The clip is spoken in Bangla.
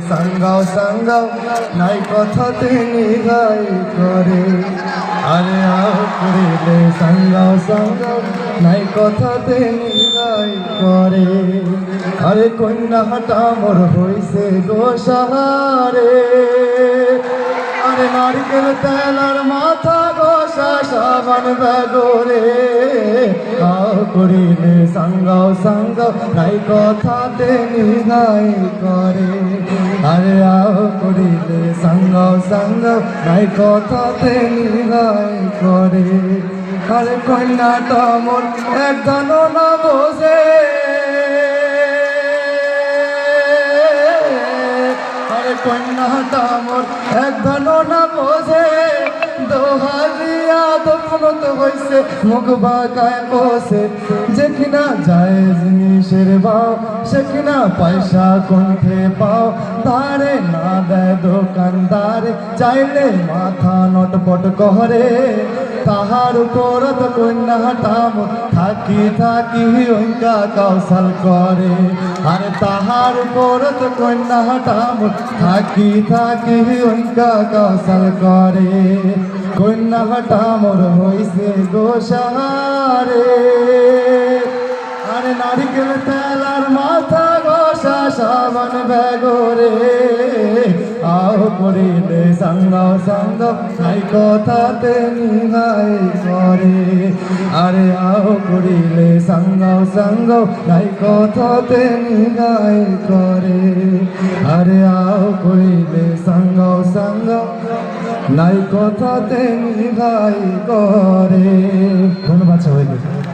সাঙ্গাও সাঙ্গাও নাই কথাতে নিগাই করে। আরে আও করিলে সাঙ্গাও সাঙ্গাও নাই কথাতে নিগাই করে। আরে কন্যা হাটা মোর হইছে গো সাহারে। আরে নারকেল তেল আর মাথা ঘষা সাবান বেগরে। আও করিলে সাঙ্গাও সাঙ্গাও নাই কথাতে নিগাই করে। আরে আও করিলে সাঙ্গাও সাঙ্গাও নাই কথাতে নিগাই করে। আরে কন্যাটা মোর একজন না বোঝে। আরে কন্যাটা মোর একজন না বোঝে। দোহারিয়া দফনত হইছে মুখ বাঁকায় বসে। যে কিনা যায় জিনিসের বাও সে কিনা পয়সা কণ্ঠে পাও। ধারে না দেয় দোকানদারে চাইলে মাথা নটপট করে। তাহার উপরত কন্যাটা মোর থাকি থাকি ওইকা কাউসাল করে। আরে তাহার উপরত কন্যাটা মোর থাকি থাকি ওইকা কাউসাল করে। কন্যাটা মোর হইছে গো সাহারে। আরে নারিকেল তেল আর মাথা ঘষা সাবান বেগরে। আও করিলে সাঙ্গাও সাঙ্গাও নাই কথাতে নিগাই করে। আরে আও করিলে সাঙ্গাও সাঙ্গাও নাই কথাতে নিগাই করে। আরে আও করিলে সাঙ্গাও সাঙ্গাও নাই কথাতে নিগাই করে। ধন্যবাদ সবাইকে।